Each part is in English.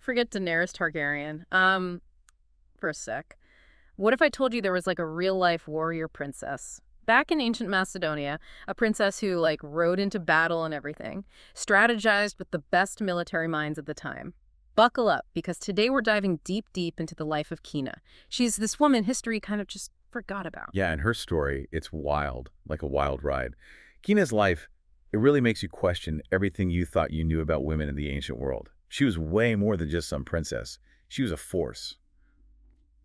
Forget Daenerys Targaryen. For a sec. What if I told you there was like a real-life warrior princess? Back in ancient Macedonia, a princess who like rode into battle and everything, strategized with the best military minds at the time. Buckle up, because today we're diving deep, deep into the life of Kina. She's this woman history kind of just forgot about. Yeah, and her story, it's wild, like a wild ride. Kina's life, it really makes you question everything you thought you knew about women in the ancient world. She was way more than just some princess. She was a force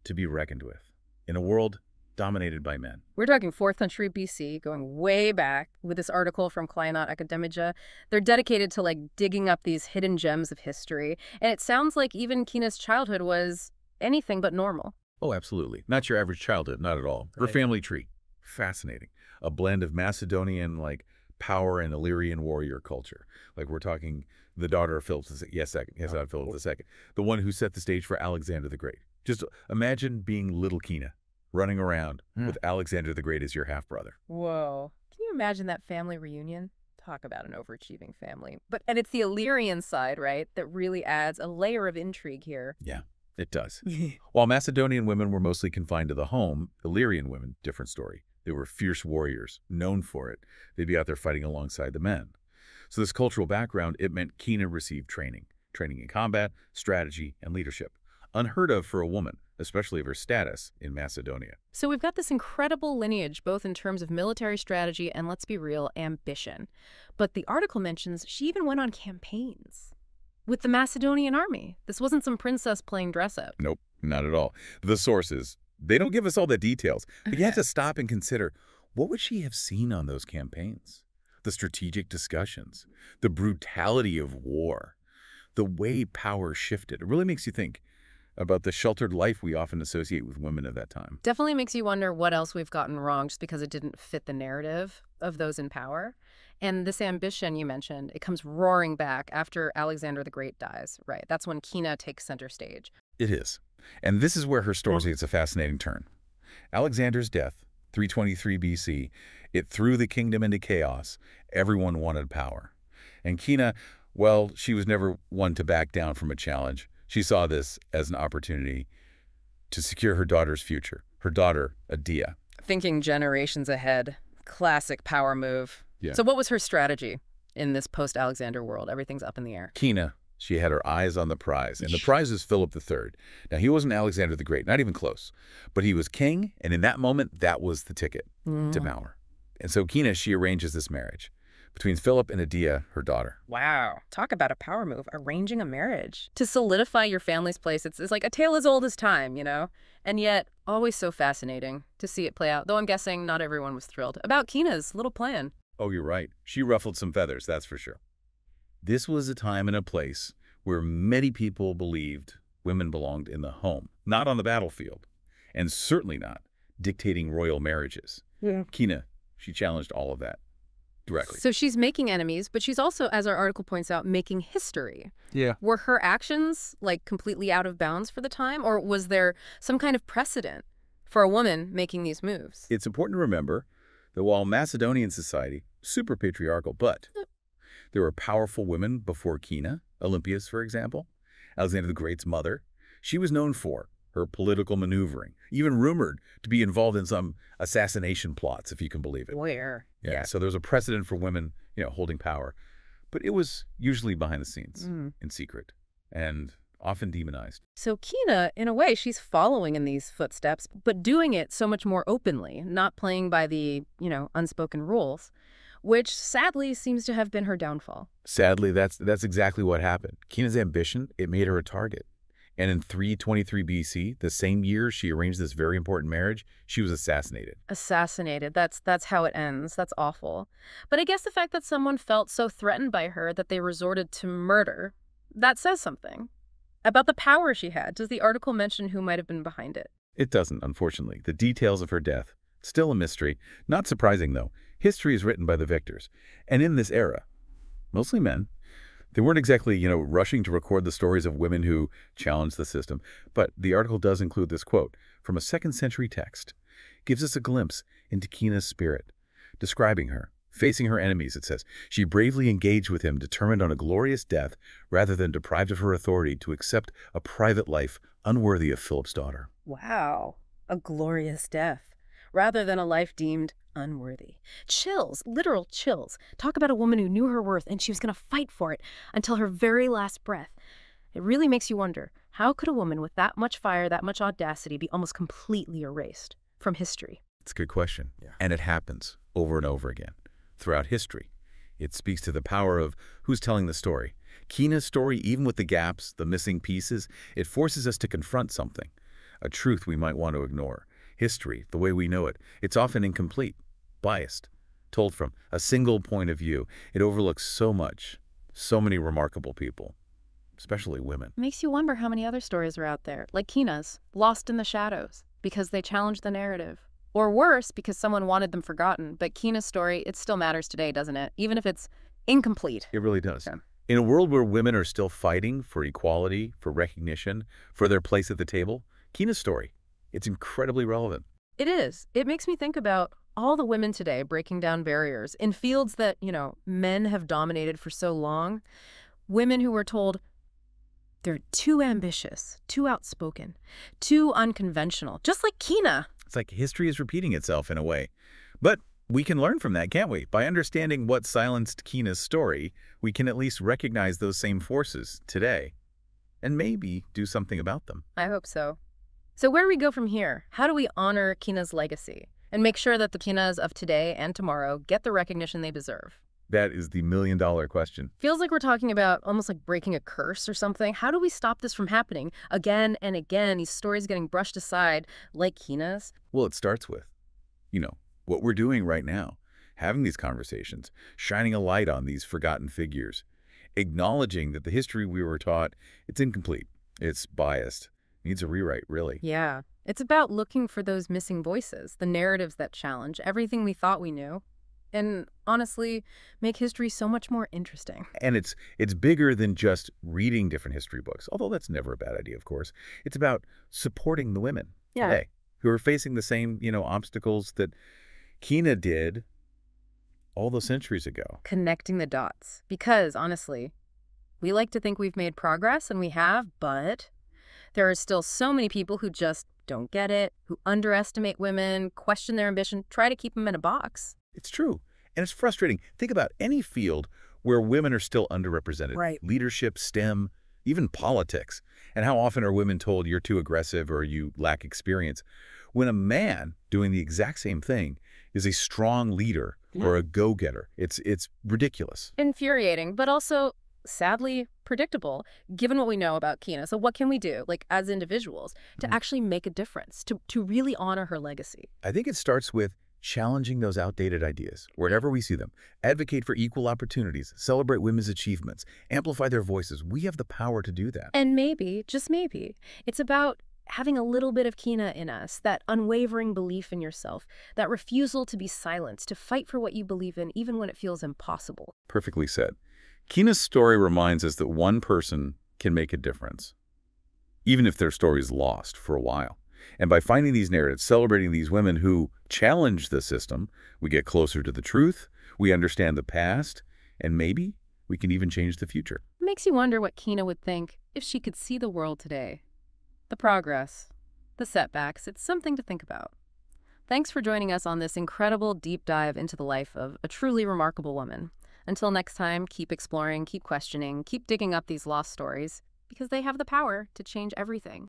to be reckoned with in a world dominated by men. We're talking 4th century BC, going way back with this article from Clionaut Akademiji. They're dedicated to like digging up these hidden gems of history. And it sounds like even Kina's childhood was anything but normal. Oh, absolutely. Not your average childhood, not at all. Her Right. family tree, fascinating. A blend of Macedonian, like, power and Illyrian warrior culture. Like, we're talking the daughter of Philip II. Yes, not Philip II. The one who set the stage for Alexander the Great. Just imagine being little Kina running around with Alexander the Great as your half-brother. Whoa. Can you imagine that family reunion? Talk about an overachieving family. And it's the Illyrian side, right, that really adds a layer of intrigue here. Yeah, it does. While Macedonian women were mostly confined to the home, Illyrian women, different story. They were fierce warriors, known for it. They'd be out there fighting alongside the men. So this cultural background, it meant Kina received training in combat, strategy, and leadership. Unheard of for a woman, especially of her status in Macedonia. So we've got this incredible lineage, both in terms of military strategy and, let's be real, ambition. But the article mentions she even went on campaigns with the Macedonian army. This wasn't some princess playing dress-up. Nope, not at all. The sources, they don't give us all the details, but you have to stop and consider, what would she have seen on those campaigns? The strategic discussions, the brutality of war, the way power shifted. It really makes you think about the sheltered life we often associate with women of that time. Definitely makes you wonder what else we've gotten wrong just because it didn't fit the narrative of those in power. And this ambition you mentioned, it comes roaring back after Alexander the Great dies, right? That's when Kina takes center stage. It is. And this is where her story takes a fascinating turn. Alexander's death, 323 BC, it threw the kingdom into chaos. Everyone wanted power. And Kina, well, she was never one to back down from a challenge. She saw this as an opportunity to secure her daughter's future. Her daughter, Adia. Thinking generations ahead. Classic power move. Yeah. So what was her strategy in this post-Alexander world? Everything's up in the air. Kina, she had her eyes on the prize, and the prize is Philip III. Now, he wasn't Alexander the Great, not even close, but he was king, and in that moment, that was the ticket to power. And so Kina, she arranges this marriage between Philip and Adia, her daughter. Wow. Talk about a power move, arranging a marriage. To solidify your family's place, it's like a tale as old as time, you know? And yet, always so fascinating to see it play out, though I'm guessing not everyone was thrilled about Kina's little plan. Oh, you're right. She ruffled some feathers, that's for sure. This was a time and a place where many people believed women belonged in the home, not on the battlefield, and certainly not dictating royal marriages. Yeah. Kina, she challenged all of that directly. So she's making enemies, but she's also, as our article points out, making history. Yeah. Were her actions, like, completely out of bounds for the time, or was there some kind of precedent for a woman making these moves? It's important to remember that while Macedonian society, super patriarchal, but there were powerful women before Kina, Olympias, for example, Alexander the Great's mother. She was known for her political maneuvering, even rumored to be involved in some assassination plots, if you can believe it. Where? Yeah, so there was a precedent for women, holding power. But it was usually behind the scenes, in secret, and often demonized. So Kina, in a way, she's following in these footsteps, but doing it so much more openly, not playing by the, unspoken rules, which sadly seems to have been her downfall. Sadly, that's exactly what happened. Kina's ambition, it made her a target. And in 323 BC, the same year she arranged this very important marriage, she was assassinated. Assassinated. That's how it ends. That's awful. But I guess the fact that someone felt so threatened by her that they resorted to murder, that says something about the power she had. Does the article mention who might have been behind it? It doesn't, unfortunately. The details of her death, still a mystery. Not surprising, though. History is written by the victors. And in this era, mostly men, they weren't exactly, rushing to record the stories of women who challenged the system. But the article does include this quote from a 2nd century text. Gives us a glimpse into Kina's spirit, describing her, Facing her enemies, it says, she bravely engaged with him, determined on a glorious death, rather than deprived of her authority to accept a private life unworthy of Philip's daughter. Wow, a glorious death, rather than a life deemed unworthy. Chills, literal chills. Talk about a woman who knew her worth and she was going to fight for it until her very last breath. It really makes you wonder, how could a woman with that much fire, that much audacity be almost completely erased from history? It's a good question. Yeah. And it happens over and over again throughout history. It speaks to the power of who's telling the story. Kina's story, even with the gaps, the missing pieces, it forces us to confront something, a truth we might want to ignore. History, the way we know it, it's often incomplete, biased, told from a single point of view. It overlooks so much, so many remarkable people, especially women. Makes you wonder how many other stories are out there, like Kina's, lost in the shadows, because they challenged the narrative. Or worse, because someone wanted them forgotten. But Kina's story, it still matters today, doesn't it? Even if it's incomplete. It really does. Yeah. In a world where women are still fighting for equality, for recognition, for their place at the table, Kina's story, it's incredibly relevant. It is. It makes me think about all the women today breaking down barriers in fields that, men have dominated for so long. Women who were told they're too ambitious, too outspoken, too unconventional, just like Kina. It's like history is repeating itself in a way. But we can learn from that, can't we? By understanding what silenced Kina's story, we can at least recognize those same forces today and maybe do something about them. I hope so. So where do we go from here? How do we honor Kina's legacy and make sure that the Kinas of today and tomorrow get the recognition they deserve? That is the million-dollar question. Feels like we're talking about almost like breaking a curse or something. How do we stop this from happening again and again, these stories getting brushed aside like Kina's? Well, it starts with, what we're doing right now, having these conversations, shining a light on these forgotten figures, acknowledging that the history we were taught, it's incomplete, it's biased, needs a rewrite, really. Yeah, it's about looking for those missing voices, the narratives that challenge everything we thought we knew, and honestly, make history so much more interesting. And it's bigger than just reading different history books, although that's never a bad idea, of course. It's about supporting the women today who are facing the same, obstacles that Kina did all those centuries ago. Connecting the dots. Because, honestly, we like to think we've made progress, and we have, but there are still so many people who just don't get it, who underestimate women, question their ambition, try to keep them in a box. It's true. And it's frustrating. Think about any field where women are still underrepresented. Right. Leadership, STEM, even politics. And how often are women told you're too aggressive or you lack experience? When a man doing the exact same thing is a strong leader or a go-getter, it's ridiculous. Infuriating, but also, sadly, predictable, given what we know about Kina. So what can we do, as individuals, to actually make a difference, to really honor her legacy? I think it starts with challenging those outdated ideas wherever we see them. Advocate for equal opportunities, celebrate women's achievements, amplify their voices. We have the power to do that. And maybe, just maybe, it's about having a little bit of Kina in us, that unwavering belief in yourself, that refusal to be silenced, to fight for what you believe in, even when it feels impossible. Perfectly said. Kina's story reminds us that one person can make a difference, even if their story is lost for a while. And by finding these narratives, celebrating these women who challenge the system, we get closer to the truth, we understand the past, and maybe we can even change the future. It makes you wonder what Kina would think if she could see the world today. The progress, the setbacks, it's something to think about. Thanks for joining us on this incredible deep dive into the life of a truly remarkable woman. Until next time, keep exploring, keep questioning, keep digging up these lost stories, because they have the power to change everything.